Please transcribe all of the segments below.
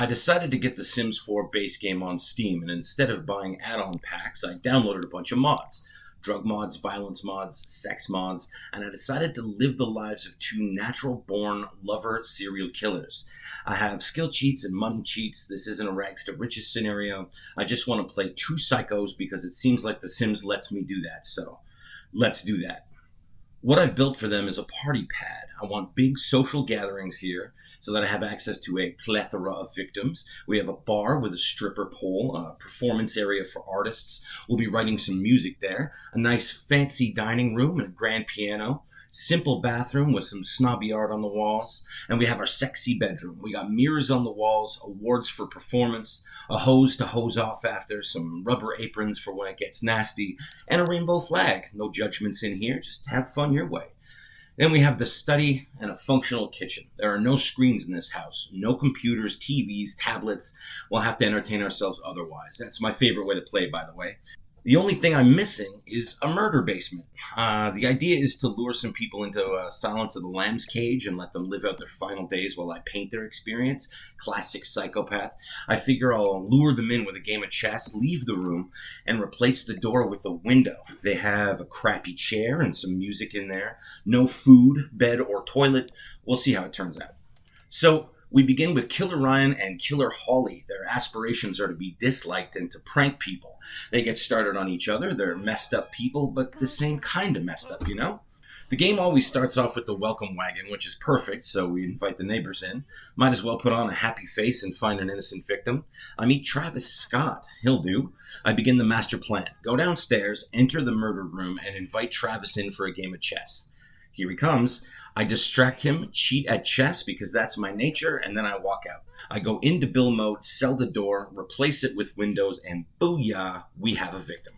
I decided to get the Sims 4 base game on Steam, and instead of buying add-on packs, I downloaded a bunch of mods. Drug mods, violence mods, sex mods, and I decided to live the lives of two natural-born lover serial killers. I have skill cheats and money cheats. This isn't a rags to riches scenario. I just want to play two psychos because it seems like The Sims lets me do that, so let's do that. What I've built for them is a party pad. I want big social gatherings here so that I have access to a plethora of victims. We have a bar with a stripper pole, a performance area for artists. We'll be writing some music there. A nice fancy dining room and a grand piano. Simple bathroom with some snobby art on the walls. And we have our sexy bedroom. We got mirrors on the walls, awards for performance, a hose to hose off after, some rubber aprons for when it gets nasty, and a rainbow flag. No judgments in here, just have fun your way. Then we have the study and a functional kitchen. There are no screens in this house, no computers, TVs, tablets. We'll have to entertain ourselves otherwise. That's my favorite way to play, by the way. The only thing I'm missing is a murder basement. The idea is to lure some people into a Silence of the Lambs cage and let them live out their final days while I paint their experience. Classic psychopath. I figure I'll lure them in with a game of chess, leave the room, and replace the door with a window. They have a crappy chair and some music in there. No food, bed, or toilet. We'll see how it turns out. So, we begin with Killer Ryan and Killer Holly. Their aspirations are to be disliked and to prank people. They get started on each other. They're messed up people, but the same kind of messed up, you know? The game always starts off with the welcome wagon, which is perfect, so we invite the neighbors in. Might as well put on a happy face and find an innocent victim. I meet Travis Scott. He'll do. I begin the master plan. Go downstairs, enter the murder room, and invite Travis in for a game of chess. Here he comes. I distract him, cheat at chess because that's my nature, and then I walk out. I go into bill mode, sell the door, replace it with windows, and booyah, we have a victim.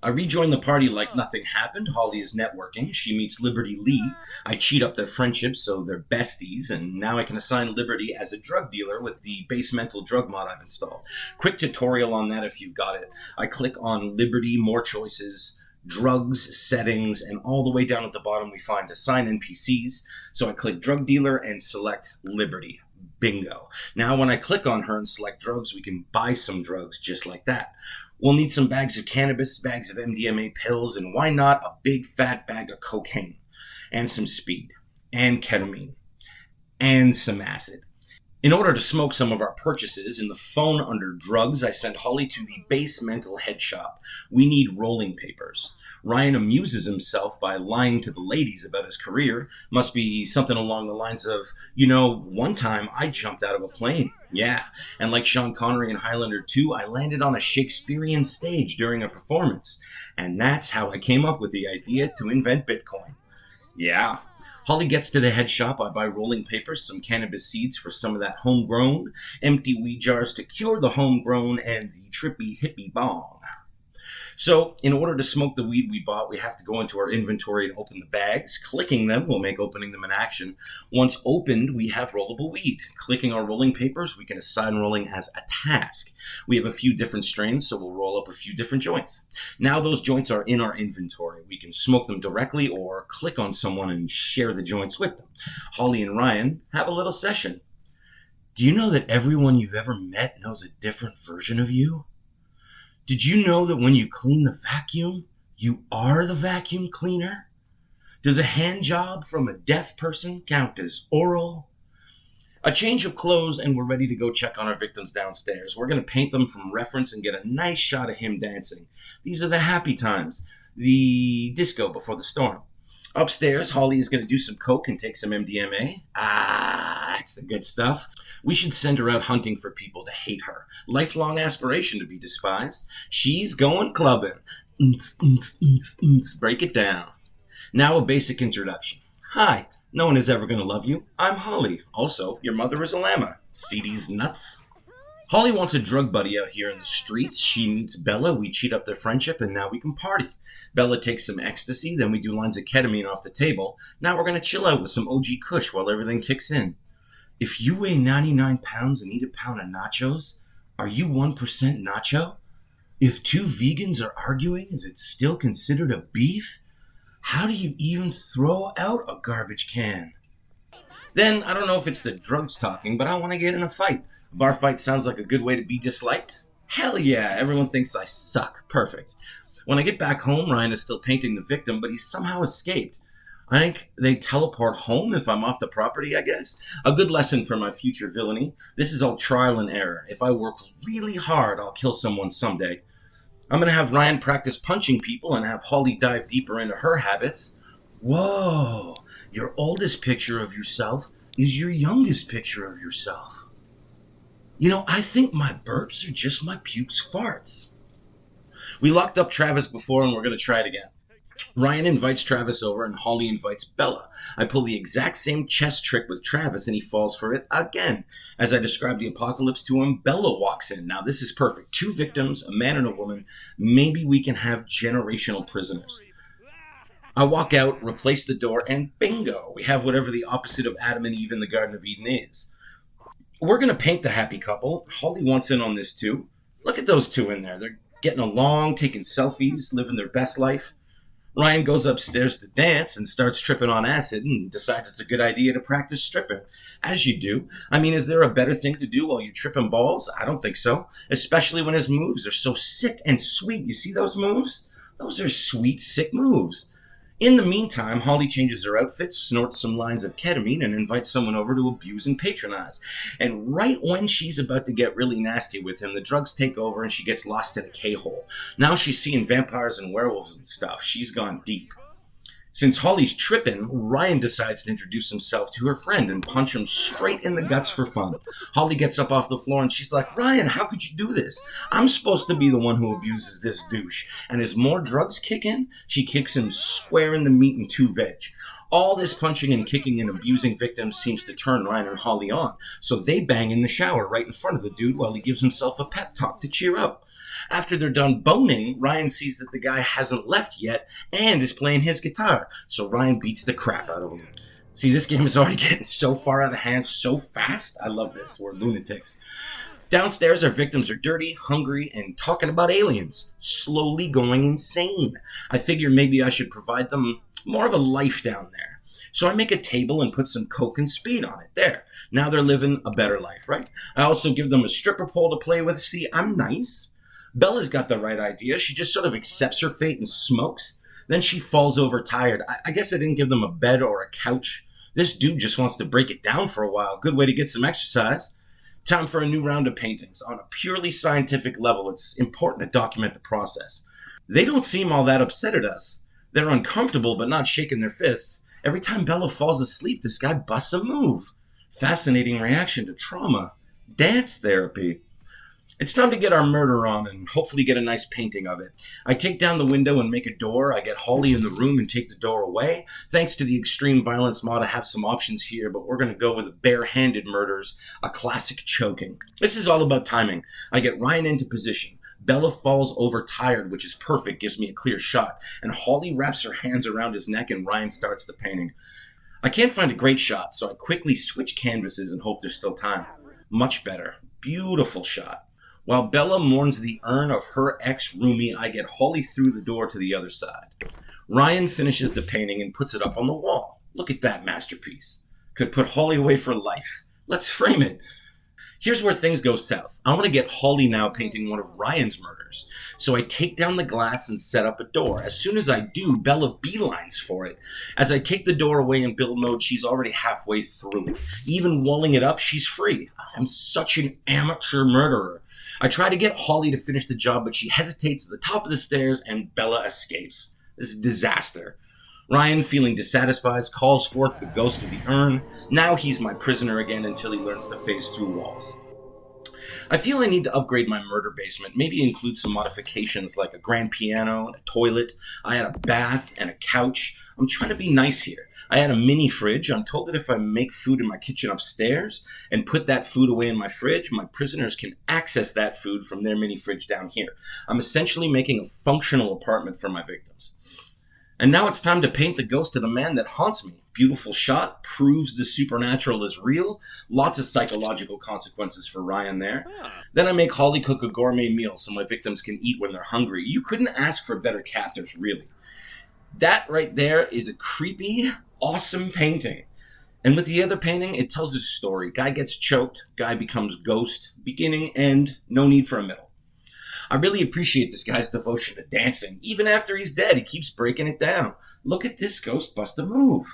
I rejoin the party like nothing happened. Holly is networking. She meets Liberty Lee. I cheat up their friendship so they're besties, and now I can assign Liberty as a drug dealer with the basemental drug mod I've installed. Quick tutorial on that if you've got it. I click on Liberty, more choices, drugs, settings, and all the way down at the bottom we find assign NPCs. So I click drug dealer and select Liberty. Bingo. Now when I click on her and select drugs, we can buy some drugs just like that. We'll need some bags of cannabis, bags of MDMA pills, and why not a big fat bag of cocaine, and some speed, and ketamine, and some acid. In order to smoke some of our purchases, in the phone under drugs, I send Holly to the basemental head shop. We need rolling papers. Ryan amuses himself by lying to the ladies about his career. Must be something along the lines of, one time I jumped out of a plane. Yeah, and like Sean Connery in Highlander 2, I landed on a Shakespearean stage during a performance. And that's how I came up with the idea to invent Bitcoin. Yeah. Holly gets to the head shop. I buy rolling papers, some cannabis seeds for some of that homegrown, empty weed jars to cure the homegrown, and the trippy hippie bong. So, in order to smoke the weed we bought, we have to go into our inventory and open the bags. Clicking them will make opening them an action. Once opened, we have rollable weed. Clicking our rolling papers, we can assign rolling as a task. We have a few different strains, so we'll roll up a few different joints. Now those joints are in our inventory. We can smoke them directly or click on someone and share the joints with them. Holly and Ryan have a little session. Do you know that everyone you've ever met knows a different version of you? Did you know that when you clean the vacuum, you are the vacuum cleaner? Does a hand job from a deaf person count as oral? A change of clothes and we're ready to go check on our victims downstairs. We're going to paint them from reference and get a nice shot of him dancing. These are the happy times, the disco before the storm. Upstairs, Holly is going to do some coke and take some MDMA. That's the good stuff. We should send her out hunting for people to hate her. Lifelong aspiration to be despised. She's going clubbing. Break it down. Now a basic introduction. Hi, no one is ever going to love you. I'm Holly. Also, your mother is a llama. See these nuts? Holly wants a drug buddy out here in the streets. She meets Bella. We cheat up their friendship, and now we can party. Bella takes some ecstasy, then we do lines of ketamine off the table. Now we're going to chill out with some OG Kush while everything kicks in. If you weigh 99 pounds and eat a pound of nachos, are you 1% nacho? If two vegans are arguing, is it still considered a beef? How do you even throw out a garbage can? Then, I don't know if it's the drugs talking, but I want to get in a fight. Bar fight sounds like a good way to be disliked? Hell yeah, everyone thinks I suck. Perfect. When I get back home, Ryan is still painting the victim, but he's somehow escaped. I think they teleport home if I'm off the property, I guess. A good lesson for my future villainy. This is all trial and error. If I work really hard, I'll kill someone someday. I'm going to have Ryan practice punching people and have Holly dive deeper into her habits. Whoa, your oldest picture of yourself is your youngest picture of yourself. I think my burps are just my pukes farts. We locked up Travis before and we're going to try it again. Ryan invites Travis over and Holly invites Bella. I pull the exact same chess trick with Travis and he falls for it again. As I describe the apocalypse to him, Bella walks in. Now this is perfect. 2 victims, a man and a woman. Maybe we can have generational prisoners. I walk out, replace the door, and bingo! We have whatever the opposite of Adam and Eve in the Garden of Eden is. We're going to paint the happy couple. Holly wants in on this too. Look at those 2 in there. They're getting along, taking selfies, living their best life. Ryan goes upstairs to dance and starts tripping on acid and decides it's a good idea to practice stripping. As you do. I mean, is there a better thing to do while you're tripping balls? I don't think so. Especially when his moves are so sick and sweet. You see those moves? Those are sweet, sick moves. In the meantime, Holly changes her outfit, snorts some lines of ketamine, and invites someone over to abuse and patronize. And right when she's about to get really nasty with him, the drugs take over and she gets lost in a K-hole. Now she's seeing vampires and werewolves and stuff. She's gone deep. Since Holly's tripping, Ryan decides to introduce himself to her friend and punch him straight in the guts for fun. Holly gets up off the floor and she's like, Ryan, how could you do this? I'm supposed to be the one who abuses this douche. And as more drugs kick in, she kicks him square in the meat and 2 veg. All this punching and kicking and abusing victims seems to turn Ryan and Holly on. So they bang in the shower right in front of the dude while he gives himself a pep talk to cheer up. After they're done boning, Ryan sees that the guy hasn't left yet and is playing his guitar. So Ryan beats the crap out of him. See, this game is already getting so far out of hand so fast. I love this. We're lunatics. Downstairs, our victims are dirty, hungry, and talking about aliens. Slowly going insane. I figure maybe I should provide them more of a life down there. So I make a table and put some coke and speed on it. There. Now they're living a better life, right? I also give them a stripper pole to play with. See, I'm nice. Bella's got the right idea. She just sort of accepts her fate and smokes. Then she falls over tired. I guess I didn't give them a bed or a couch. This dude just wants to break it down for a while. Good way to get some exercise. Time for a new round of paintings. On a purely scientific level, it's important to document the process. They don't seem all that upset at us. They're uncomfortable but not shaking their fists. Every time Bella falls asleep, this guy busts a move. Fascinating reaction to trauma. Dance therapy. It's time to get our murder on and hopefully get a nice painting of it. I take down the window and make a door. I get Holly in the room and take the door away. Thanks to the extreme violence mod, I have some options here, but we're going to go with the bare-handed murders, a classic choking. This is all about timing. I get Ryan into position. Bella falls over tired, which is perfect, gives me a clear shot, and Holly wraps her hands around his neck and Ryan starts the painting. I can't find a great shot, so I quickly switch canvases and hope there's still time. Much better. Beautiful shot. While Bella mourns the urn of her ex-roomie, I get Holly through the door to the other side. Ryan finishes the painting and puts it up on the wall. Look at that masterpiece. Could put Holly away for life. Let's frame it. Here's where things go south. I want to get Holly now painting one of Ryan's murders. So I take down the glass and set up a door. As soon as I do, Bella beelines for it. As I take the door away in build mode, she's already halfway through it. Even walling it up, she's free. I'm such an amateur murderer. I try to get Holly to finish the job, but she hesitates at the top of the stairs and Bella escapes. This is a disaster. Ryan, feeling dissatisfied, calls forth the ghost of the urn. Now he's my prisoner again until he learns to phase through walls. I feel I need to upgrade my murder basement, maybe include some modifications like a grand piano, a toilet. I had a bath and a couch. I'm trying to be nice here. I had a mini fridge. I'm told that if I make food in my kitchen upstairs and put that food away in my fridge, my prisoners can access that food from their mini fridge down here. I'm essentially making a functional apartment for my victims. And now it's time to paint the ghost of the man that haunts me. Beautiful shot, proves the supernatural is real. Lots of psychological consequences for Ryan there. Then I make Holly cook a gourmet meal so my victims can eat when they're hungry. You couldn't ask for better captors, really. That right there is a creepy, awesome painting. And with the other painting, it tells his story. Guy gets choked, guy becomes ghost, beginning, end, no need for a middle. I really appreciate this guy's devotion to dancing. Even after he's dead, he keeps breaking it down. Look at this ghost bust a move.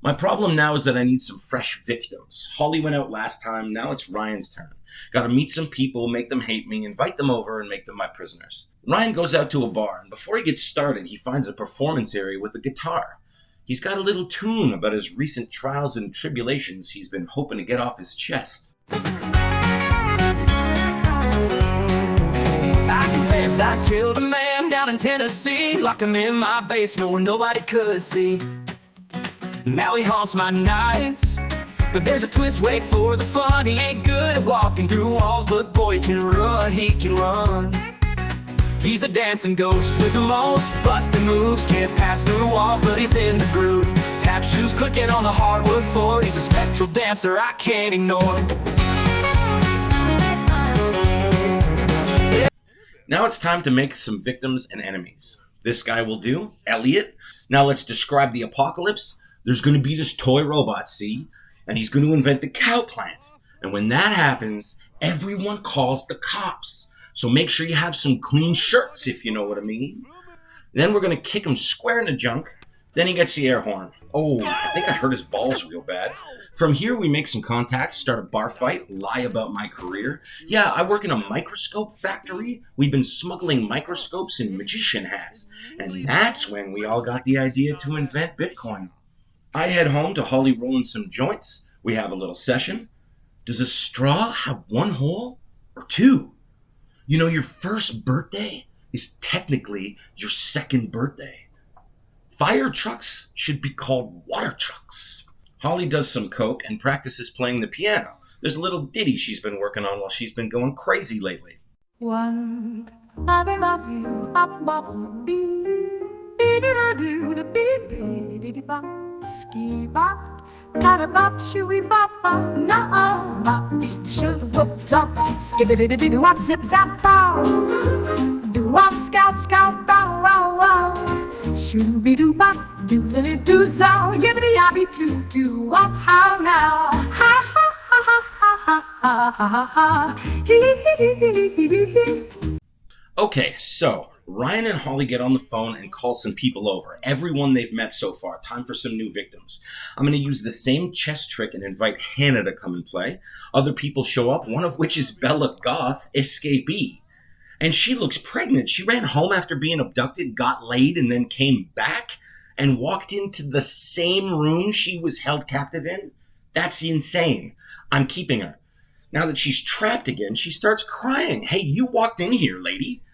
My problem now is that I need some fresh victims. Holly went out last time, now it's Ryan's turn. Gotta meet some people, make them hate me, invite them over, and make them my prisoners. Ryan goes out to a bar, and before he gets started, he finds a performance area with a guitar. He's got a little tune about his recent trials and tribulations he's been hoping to get off his chest. I confess I killed a man down in Tennessee, locked him in my basement where nobody could see. Now he haunts my nights, but there's a twist, wait for the fun. He ain't good at walking through walls, but boy, he can run. He's a dancing ghost with the most busted moves. Can't pass through walls, but he's in the groove. Tap shoes clicking on the hardwood floor. He's a spectral dancer I can't ignore. Now it's time to make some victims and enemies. This guy will do, Elliot. Now let's describe the apocalypse. There's going to be this toy robot, see? And he's going to invent the cow plant. And when that happens, everyone calls the cops. So make sure you have some clean shirts, if you know what I mean. Then we're going to kick him square in the junk. Then he gets the air horn. Oh, I think I hurt his balls real bad. From here, we make some contacts, start a bar fight, lie about my career. Yeah, I work in a microscope factory. We've been smuggling microscopes and magician hats. And that's when we all got the idea to invent Bitcoin. I head home to Holly rolling some joints. We have a little session. Does a straw have one hole or two? You know, your first birthday is technically your second birthday. Fire trucks should be called water trucks. Holly does some coke and practices playing the piano. There's a little ditty she's been working on while she's been going crazy lately. One, I love you, ski bop, tada bop, shooey bop, no, bop, shoot whoop top, skibbity doo wop, zip zap bow, doo wop, scout scout bow wow wow, shooby doo bop, doodly doo zow, yibbity yabby doo doo wop, how now, ha ha ha ha ha ha ha ha ha, hee hee hee hee hee. Okay, so Ryan and Holly get on the phone and call some people over. Everyone they've met so far. Time for some new victims. I'm going to use the same chess trick and invite Hannah to come and play. Other people show up, one of which is Bella Goth, escapee. And she looks pregnant. She ran home after being abducted, got laid, and then came back and walked into the same room she was held captive in. That's insane. I'm keeping her. Now that she's trapped again, she starts crying. Hey, you walked in here, lady.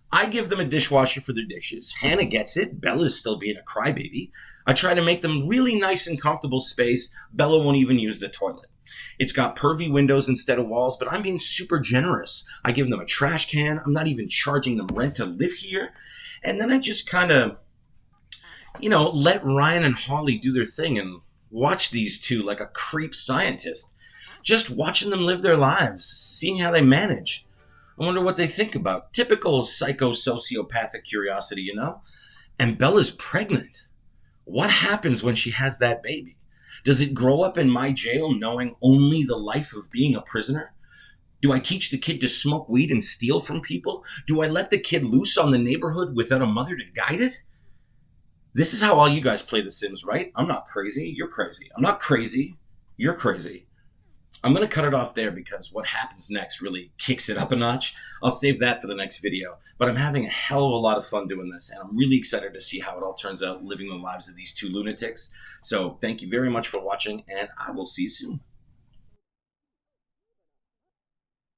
I give them a dishwasher for their dishes. Hannah gets it. Bella's still being a crybaby. I try to make them really nice and comfortable space. Bella won't even use the toilet. It's got pervy windows instead of walls, but I'm being super generous. I give them a trash can. I'm not even charging them rent to live here. And then I just kind of, let Ryan and Holly do their thing and watch these two like a creep scientist. Just watching them live their lives, seeing how they manage. I wonder what they think about. Typical psycho-sociopathic curiosity, you know? And Bella's pregnant. What happens when she has that baby? Does it grow up in my jail knowing only the life of being a prisoner? Do I teach the kid to smoke weed and steal from people? Do I let the kid loose on the neighborhood without a mother to guide it? This is how all you guys play The Sims, right? I'm not crazy. You're crazy. I'm not crazy. You're crazy. I'm going to cut it off there because what happens next really kicks it up a notch. I'll save that for the next video. But I'm having a hell of a lot of fun doing this, and I'm really excited to see how it all turns out living the lives of these two lunatics. So thank you very much for watching, and I will see you soon.